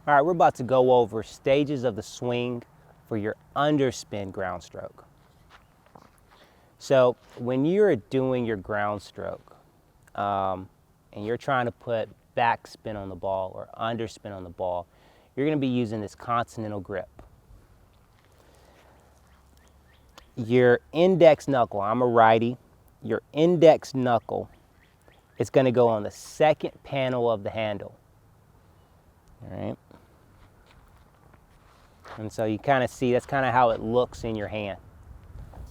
All right, we're about to go over stages of the swing for your underspin ground stroke. So when you're doing your ground stroke and you're trying to put backspin on the ball or underspin on the ball, you're going to be using this continental grip. Your index knuckle, I'm a righty, your index knuckle is going to go on the second panel of the handle. All right. And so you kind of see, that's kind of how it looks in your hand.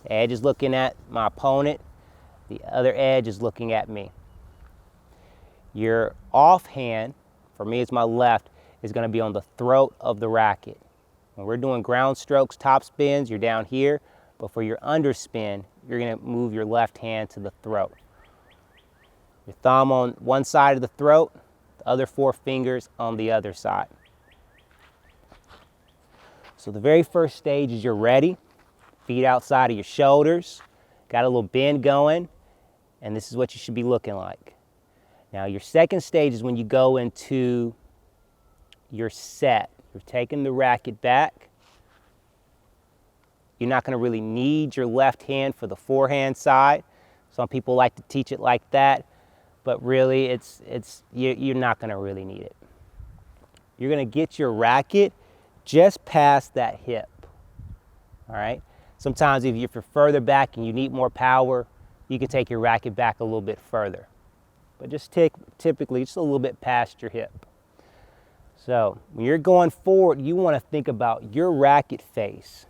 The edge is looking at my opponent, the other edge is looking at me. Your offhand, for me it's my left, is going to be on the throat of the racket. When we're doing ground strokes, top spins, you're down here, but for your underspin, you're going to move your left hand to the throat. Your thumb on one side of the throat, the other four fingers on the other side. So the very first stage is you're ready, feet outside of your shoulders, got a little bend going, and this is what you should be looking like. Now your second stage is when you go into your set. You're taking the racket back. You're not going to really need your left hand for the forehand side. Some people like to teach it like that, but really you're not going to really need it. You're going to get your racket just past that hip, all right? Sometimes if you're further back and you need more power, you can take your racket back a little bit further. But just typically just a little bit past your hip. So when you're going forward, you want to think about your racket face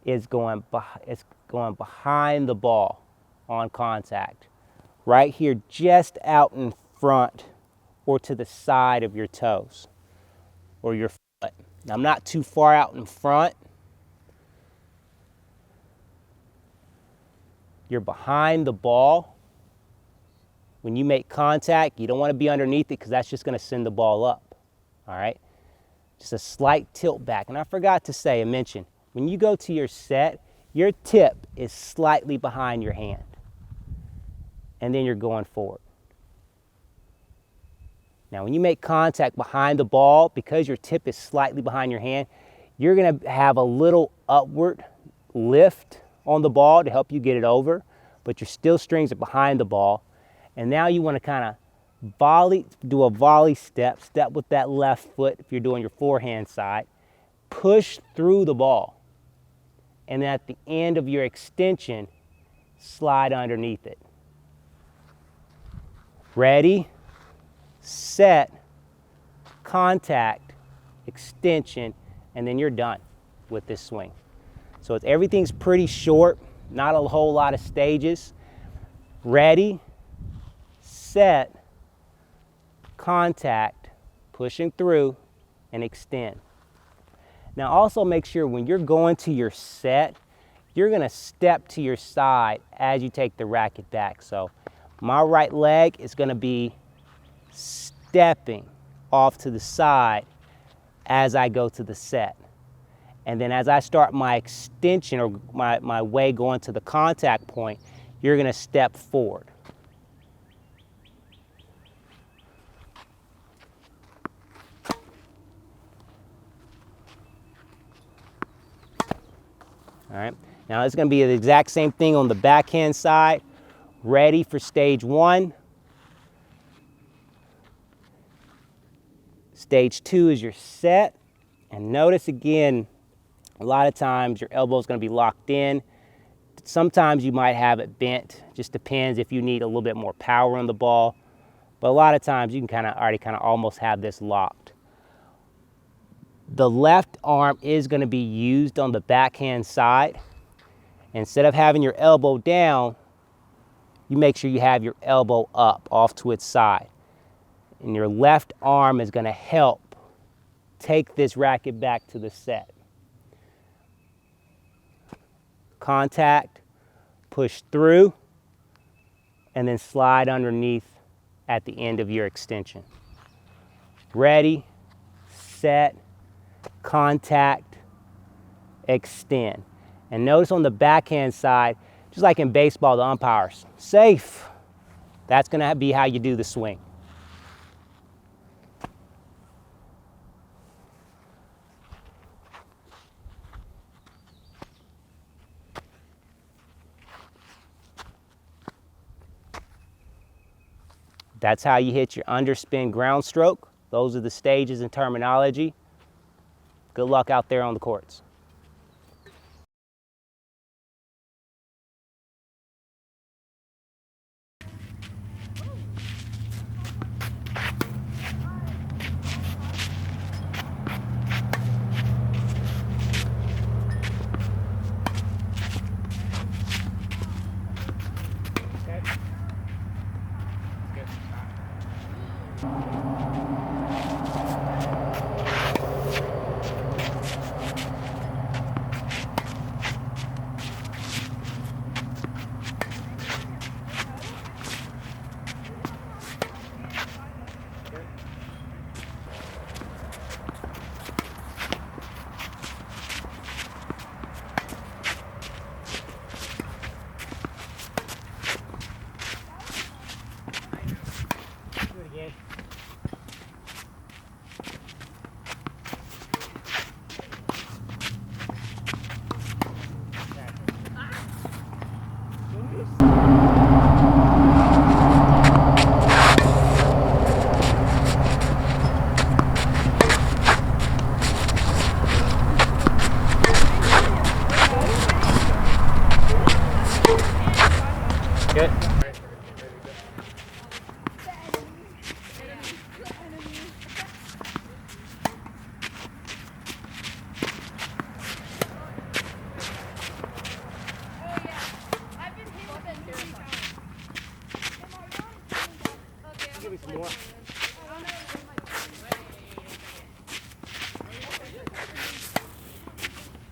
is going behind the ball on contact. Right here, just out in front or to the side of your toes or your foot. Now, I'm not too far out in front. You're behind the ball. When you make contact, you don't want to be underneath it because that's just going to send the ball up. All right? Just a slight tilt back. And I forgot to say and mention, when you go to your set, your tip is slightly behind your hand. And then you're going forward. Now, when you make contact behind the ball, because your tip is slightly behind your hand, you're going to have a little upward lift on the ball to help you get it over, but your still strings are behind the ball. And now you want to kind of do a volley step with that left foot if you're doing your forehand side, push through the ball. And then at the end of your extension, slide underneath it. Ready, set, contact, extension, and then you're done with this swing. So everything's pretty short, not a whole lot of stages. Ready, set, contact, pushing through, and extend. Now also make sure when you're going to your set, you're going to step to your side as you take the racket back. So my right leg is going to be stepping off to the side as I go to the set. And then as I start my extension or my way going to the contact point, you're going to step forward. All right, now it's going to be the exact same thing on the backhand side. Ready for stage one. Stage two is your set. And notice again, a lot of times your elbow is going to be locked in. Sometimes you might have it bent. Just depends if you need a little bit more power on the ball. But a lot of times you can already almost have this locked. The left arm is going to be used on the backhand side. Instead of having your elbow down, you make sure you have your elbow up off to its side. And your left arm is going to help take this racket back to the set. Contact, push through, and then slide underneath at the end of your extension. Ready, set, contact, extend. And notice on the backhand side, just like in baseball, the umpires, safe. That's going to be how you do the swing. That's how you hit your underspin ground stroke. Those are the stages and terminology. Good luck out there on the courts. Good. Give me some more.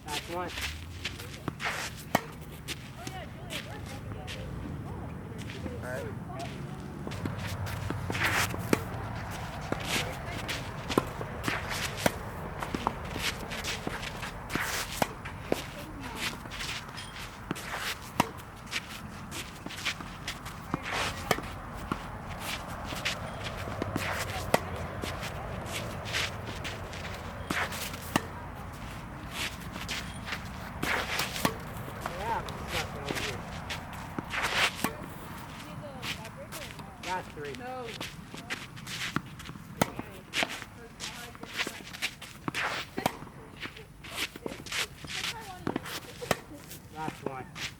Last one. All right. Last three. No. Last one.